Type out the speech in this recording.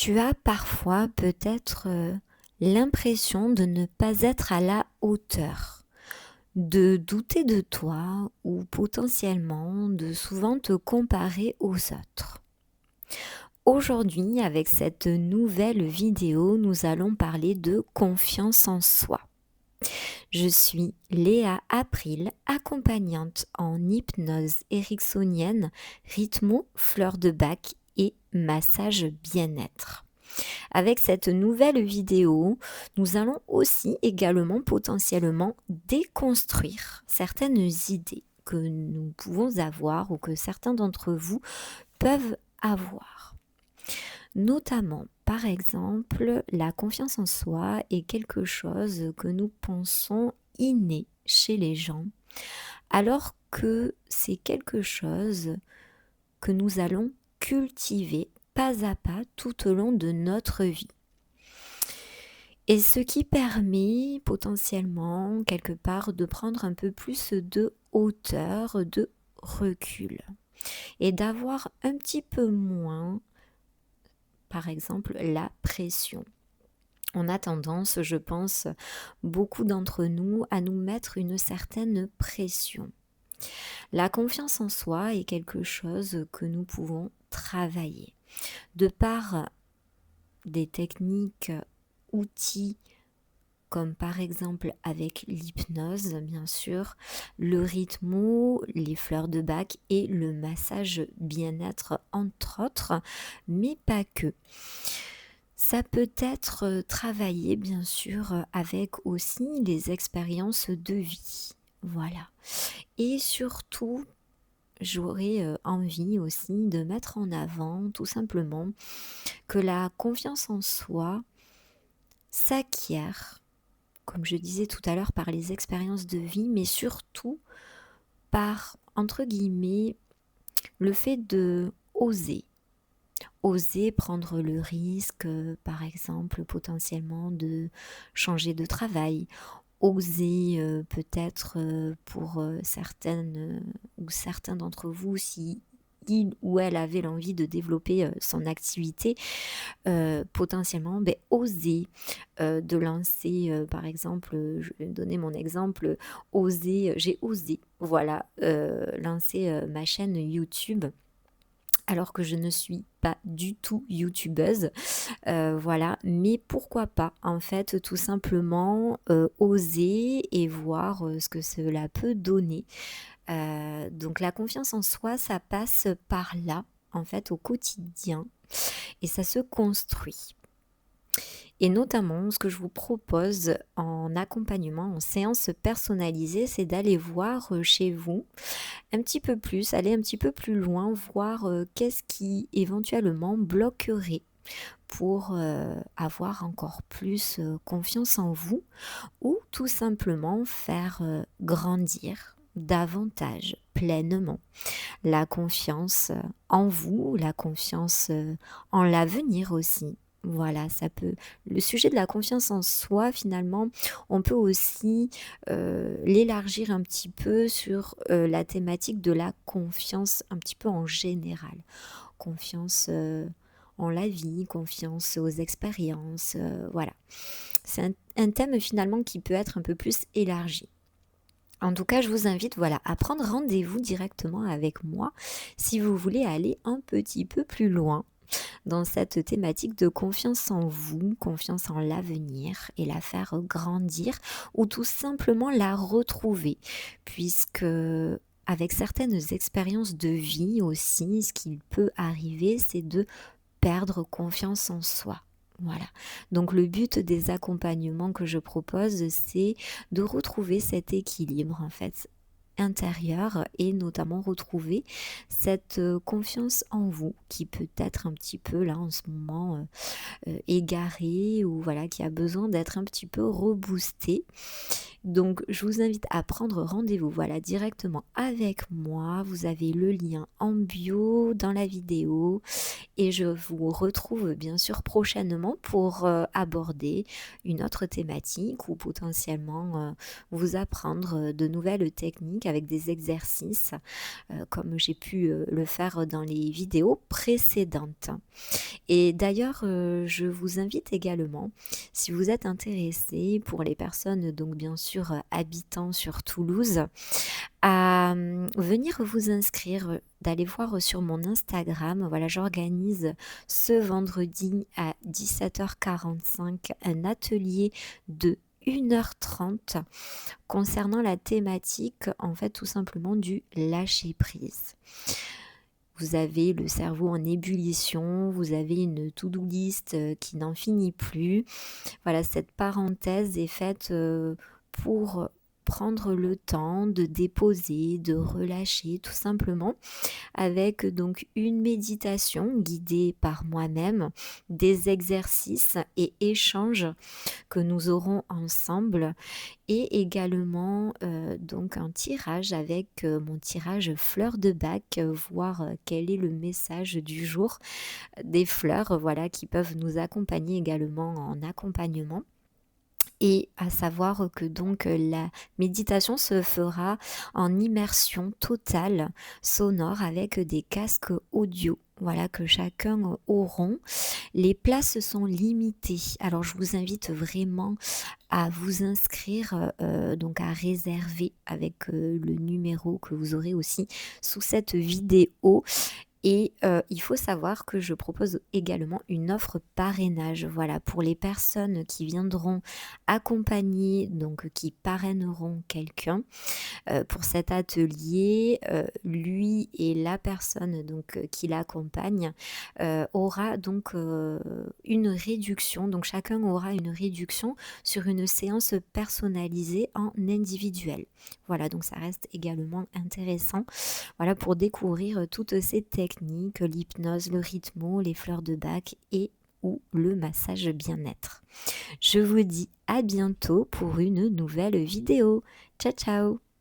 Tu as parfois peut-être l'impression de ne pas être à la hauteur, de douter de toi ou potentiellement de souvent te comparer aux autres. Aujourd'hui, avec cette nouvelle vidéo, nous allons parler de confiance en soi. Je suis Léa April, accompagnante en hypnose ericksonienne, rythmo, fleur de bac et massage bien-être. Avec cette nouvelle vidéo, nous allons aussi également potentiellement déconstruire certaines idées que nous pouvons avoir ou que certains d'entre vous peuvent avoir. Notamment, par exemple, la confiance en soi est quelque chose que nous pensons inné chez les gens, alors que c'est quelque chose que nous allons cultiver pas à pas tout au long de notre vie. Et ce qui permet potentiellement quelque part de prendre un peu plus de hauteur, de recul et d'avoir un petit peu moins, par exemple, la pression. On a tendance, je pense, beaucoup d'entre nous à nous mettre une certaine pression. La confiance en soi est quelque chose que nous pouvons travailler. De par des techniques, outils, comme par exemple avec l'hypnose, bien sûr, le rythmo, les fleurs de bac et le massage bien-être, entre autres, mais pas que. Ça peut être travaillé, bien sûr, avec aussi les expériences de vie. Voilà. Et surtout, j'aurais envie aussi de mettre en avant tout simplement que la confiance en soi s'acquiert, comme je disais tout à l'heure, par les expériences de vie, mais surtout par, entre guillemets, le fait de oser prendre le risque, par exemple, potentiellement de changer de travail, oser peut-être pour certaines ou certains d'entre vous, si il ou elle avait l'envie de développer son activité, potentiellement oser de lancer, par exemple, je vais donner mon exemple, j'ai osé, voilà, lancer ma chaîne YouTube alors que je ne suis pas du tout youtubeuse, voilà, mais pourquoi pas en fait tout simplement oser et voir ce que cela peut donner. Donc la confiance en soi, ça passe par là en fait au quotidien et ça se construit. Et notamment, ce que je vous propose en accompagnement, en séance personnalisée, c'est d'aller voir chez vous un petit peu plus, aller un petit peu plus loin, voir qu'est-ce qui éventuellement bloquerait pour avoir encore plus confiance en vous ou tout simplement faire grandir davantage pleinement la confiance en vous, la confiance en l'avenir aussi. Voilà, ça peut. Le sujet de la confiance en soi, finalement, on peut aussi l'élargir un petit peu sur la thématique de la confiance un petit peu en général. Confiance en la vie, confiance aux expériences, voilà. C'est un thème finalement qui peut être un peu plus élargi. En tout cas, je vous invite à prendre rendez-vous directement avec moi si vous voulez aller un petit peu plus loin dans cette thématique de confiance en vous, confiance en l'avenir et la faire grandir ou tout simplement la retrouver puisque avec certaines expériences de vie aussi, ce qui peut arriver, c'est de perdre confiance en soi. Voilà. Donc le but des accompagnements que je propose, c'est de retrouver cet équilibre en fait intérieur et notamment retrouver cette confiance en vous qui peut être un petit peu là en ce moment égarée ou voilà qui a besoin d'être un petit peu reboostée. Donc je vous invite à prendre rendez-vous directement avec moi. Vous avez le lien en bio dans la vidéo et je vous retrouve bien sûr prochainement pour aborder une autre thématique ou potentiellement vous apprendre de nouvelles techniques techniques, avec des exercices, comme j'ai pu, le faire dans les vidéos précédentes. Et d'ailleurs, je vous invite également, si vous êtes intéressés, pour les personnes donc bien sûr, habitant sur Toulouse, à, venir vous inscrire, d'aller voir sur mon Instagram. Voilà, j'organise ce vendredi à 17h45 un atelier de 1h30 concernant la thématique, en fait, tout simplement du lâcher prise. Vous avez le cerveau en ébullition, vous avez une to-do list, qui n'en finit plus. Voilà, cette parenthèse est faite, pour prendre le temps de déposer, de relâcher tout simplement, avec donc une méditation guidée par moi-même, des exercices et échanges que nous aurons ensemble, et également, donc un tirage avec, mon tirage fleurs de bac, voir, quel est le message du jour. Des fleurs, voilà, qui peuvent nous accompagner également en accompagnement. Et à savoir que donc, la méditation se fera en immersion totale sonore avec des casques audio, voilà, que chacun auront. Les places sont limitées, alors je vous invite vraiment à vous inscrire, donc à réserver avec, le numéro que vous aurez aussi sous cette vidéo. Et il faut savoir que je propose également une offre parrainage, voilà, pour les personnes qui viendront accompagner, donc qui parraineront quelqu'un, pour cet atelier. Lui et la personne donc, qui l'accompagne, aura donc, une réduction. Donc chacun aura une réduction sur une séance personnalisée en individuel. Voilà, donc ça reste également intéressant, voilà, pour découvrir toutes ces techniques, l'hypnose, le rythmo, les fleurs de bac et ou le massage bien-être. Je vous dis à bientôt pour une nouvelle vidéo. Ciao ciao!